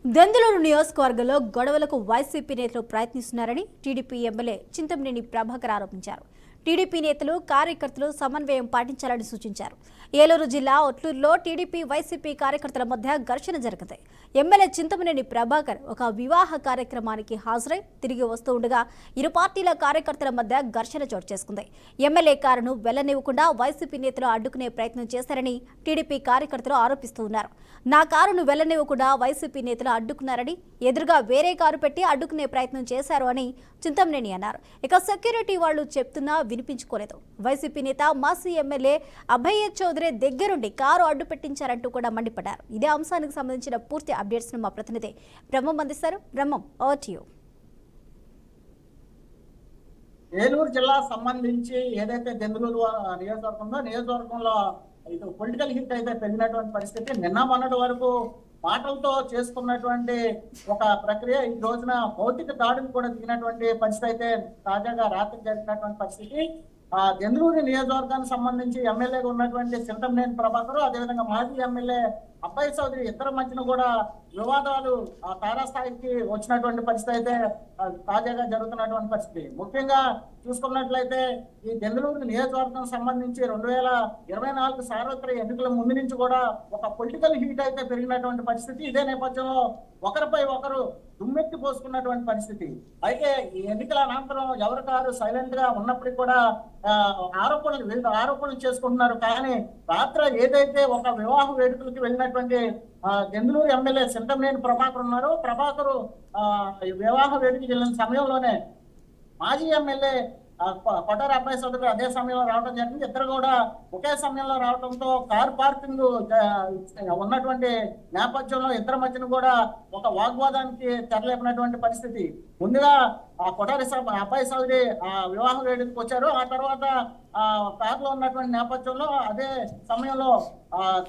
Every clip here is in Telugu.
దెందులూరు నియోజకవర్గంలో గొడవలకు వైసీపీ నేతలు ప్రయత్నిస్తున్నారని టీడీపీ ఎమ్మెల్యే చింతమనేని ప్రభాకర్ ఆరోపించారు. టీడీపీ నేతలు కార్యకర్తలు సమన్వయం పాటించాలని సూచించారు. ఏలూరు జిల్లా ఒట్లూరులో టీడీపీ వైసీపీ కార్యకర్తల మధ్య ఘర్షణ జరిగింది. ఎమ్మెల్యే చింతమనేని ప్రభాకర్ ఒక వివాహ కార్యక్రమానికి హాజరై తిరిగి వస్తూ ఉండగా ఇరు పార్టీల కార్యకర్తల మధ్య ఘర్షణ చోటు చేసుకుంది. ఎమ్మెల్యే కారును వెళ్లనివ్వకుండా వైసీపీ నేతలు అడ్డుకునే ప్రయత్నం చేశారని టీడీపీ కార్యకర్తలు ఆరోపిస్తూ ఉన్నారు. నా కారును వెళ్లనివ్వకుండా వైసీపీ నేతలు అడ్డుకున్నారని, ఎదురుగా వేరే కారు పెట్టి అడ్డుకునే ప్రయత్నం చేశారు అని చింతమనేని అన్నారు. ఇక సెక్యూరిటీ వాళ్లు చెప్తున్నా వినిపించుకోలేదు. వైసీపీ నేత మాజీ ఎమ్మెల్యే అభయ చౌదరి దగ్గరుండి కారు అడ్డు పెట్టించారంటూ కూడా మండిపడ్డారు. ఇదే అంశానికి సంబంధించిన పూర్తి అప్డేట్స్ ను మా ప్రతినిధి బ్రహ్మం అందిస్తారు. బ్రహ్మం, ఓవర్ టు యు. ఏలూరు జిల్లా సంబంధించి ఏదైతే దెందులూరు నియోజకవర్గం ఉందో నియోజకవర్గంలో ఇటు పొలిటికల్ హిట్ అయితే పెరిగినటువంటి పరిస్థితి. నిన్న మొన్నటి వరకు మాటలతో చేసుకున్నటువంటి ఒక ప్రక్రియ ఈ రోజున భౌతిక దాడులు కూడా దిగినటువంటి పరిస్థితి అయితే తాజాగా రాత్రి జరిగినటువంటి పరిస్థితి. దెందులూరు నియోజకవర్గానికి సంబంధించి ఎమ్మెల్యేగా ఉన్నటువంటి చింతమనేని ప్రభాకర్, అదేవిధంగా మాజీ ఎమ్మెల్యే అబ్బాయి చౌదరి ఇద్దరి మధ్యన కూడా వివాదాలు తారాస్థాయికి వచ్చినటువంటి పరిస్థితి అయితే తాజాగా జరుగుతున్నటువంటి పరిస్థితి. ముఖ్యంగా చూసుకున్నట్లయితే ఈ దెందులూరు నియోజకవర్గం సంబంధించి 2024 సార్వత్రిక ఎన్నికల ముందు నుంచి కూడా ఒక పొలిటికల్ హీట్ అయితే పెరిగినటువంటి పరిస్థితి. ఇదే నేపథ్యంలో ఒకరిపై ఒకరు దుమ్మెత్తి పోసుకున్నటువంటి పరిస్థితి. అయితే ఈ ఎన్నికల అనంతరం ఎవరి కారు సైలెంట్ గా ఉన్నప్పటికీ కూడా ఆరోపణలు చేసుకుంటున్నారు. కానీ రాత్రి ఏదైతే ఒక వివాహ వేడుకలకి వెళ్ళినటువంటి దెందులూరు ఎమ్మెల్యే చింతమనేని ప్రభాకర్ ఉన్నారు. ప్రభాకర్ వివాహ వేడుకకి వెళ్ళిన సమయంలోనే మాజీ ఎమ్మెల్యే కొట్టారి అబ్బాయి చౌదరి అదే సమయంలో రావడం జరిగింది. ఇద్దరు కూడా ఒకే సమయంలో రావడంతో కార్ పార్కింగ్ ఉన్నటువంటి నేపథ్యంలో ఇద్దరి మధ్యన కూడా ఒక వాగ్వాదానికి తెరలేపినటువంటి పరిస్థితి. ముందుగా కొట్టారి అబ్బాయి చౌదరి వివాహ వేడుకకి వచ్చారు. ఆ తర్వాత కారులో ఉన్నటువంటి నేపథ్యంలో అదే సమయంలో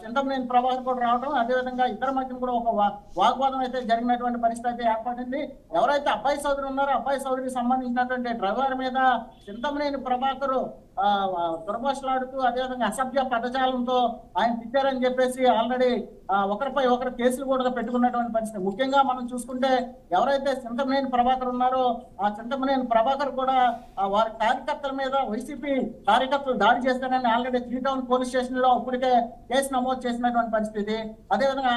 చింతమనేని ప్రభాకర్ కూడా రావడం, అదేవిధంగా ఇద్దరి మధ్యన కూడా ఒక వాగ్వాదం అయితే జరిగినటువంటి పరిస్థితి అయితే ఏర్పడింది. ఎవరైతే అబ్బాయి చౌదరి ఉన్నారో అబ్బాయి చౌదరికి సంబంధించినటువంటి డ్రైవర్ మీద చింతమనేని ప్రభాకర్ దుర్భాషలాడుతూ అదేవిధంగా అసభ్య పదజాలంతో ఆయన తిట్టారని చెప్పేసి ఆల్రెడీ ఒకరిపై ఒకరు కేసులు కూడా పెట్టుకున్నటువంటి పరిస్థితి. ముఖ్యంగా మనం చూసుకుంటే ఎవరైతే చింతమనేని ప్రభాకర్ ఉన్నారో ఆ చింతమనేని ప్రభాకర్ కూడా వారి కార్యకర్తల మీద వైసీపీ కార్యకర్తలు దాడి చేస్తారని ఆల్రెడీ 3 టౌన్ పోలీస్ స్టేషన్ లో ఇప్పటికే కేసు నమోదు చేసినటువంటి పరిస్థితి. అదేవిధంగా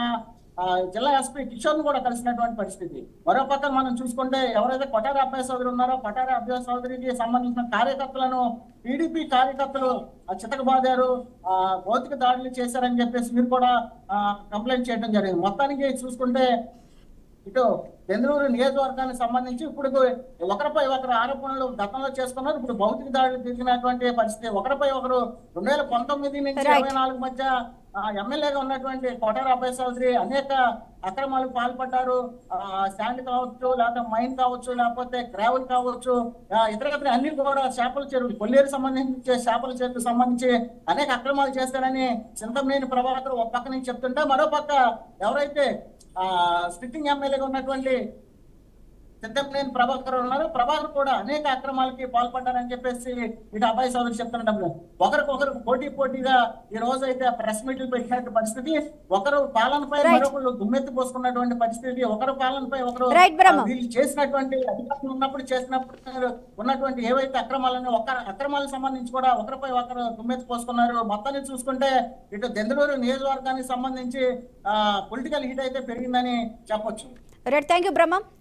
జిల్లా ఎస్పీ కిషోర్ కూడా కలిసినటువంటి పరిస్థితి. మరో పక్కన మనం చూసుకుంటే ఎవరైతే కొట్టారి అబ్బాయి చౌదరి ఉన్నారో కొట్టారి అబ్బాయి చౌదరికి సంబంధించిన కార్యకర్తలను టీడీపీ కార్యకర్తలు చితకబాదారు, భౌతిక దాడులు చేశారని చెప్పేసి మీరు కూడా కంప్లైంట్ చేయడం జరిగింది. మొత్తానికి చూసుకుంటే ఇటు దెందులూరు నియోజకవర్గానికి సంబంధించి ఇప్పుడు ఒకరిపై ఒకరు ఆరోపణలు గతంలో చేసుకున్నారు. ఇప్పుడు భౌతిక దాడులు తిరిగినటువంటి పరిస్థితి. ఒకరిపై ఒకరు 2019 నుంచి 2024 మధ్య ఎమ్మెల్యేగా ఉన్నటువంటి కొట్టారి అబ్బాయి చౌదరి అనేక అక్రమాలకు పాల్పడ్డారు. శాండ్ కావచ్చు, లేకపోతే మైన్ కావచ్చు, లేకపోతే గ్రావెల్ కావచ్చు, ఇతర అన్ని కూడా చేపల చెరువులు కొల్లేరు సంబంధించి చేపల చెరువుకు సంబంధించి అనేక అక్రమాలు చేస్తారని చింతమనేని ప్రభాకర్ ఒక పక్క నుంచి చెప్తుంటే, మరో పక్క ఎవరైతే సిట్టింగ్ ఎమ్మెల్యేగా ఉన్నటువంటి చింతమనేని ప్రభాకర్ ఉన్నారు, ప్రభాకర్ కూడా అనేక అక్రమాలకి పాల్పడ్డారని చెప్పేసి ఇటు అబ్బాయి చౌదరి చెప్తున్నప్పుడు ఒకరికొకరు పోటీగా ఈ రోజు అయితే ప్రెస్ మీట్లు పెట్టినటువంటి పరిస్థితి. ఒకరు పాలనపై మరొకరు దుమ్మెత్తి పోసుకున్నటువంటి పరిస్థితి. ఒకరు పాలనపై ఒకరు వీళ్ళు చేసినటువంటి అధికారులు ఉన్నప్పుడు ఉన్నటువంటి ఏవైతే అక్రమాలకు సంబంధించి కూడా ఒకరిపై ఒకరు దుమ్మెత్తి పోసుకున్నారు. మొత్తాన్ని చూసుకుంటే ఇటు దెందులూరు నియోజకవర్గానికి సంబంధించి పొలిటికల్ హీట్ అయితే పెరిగిందని చెప్పొచ్చు. Thank you Brahmam.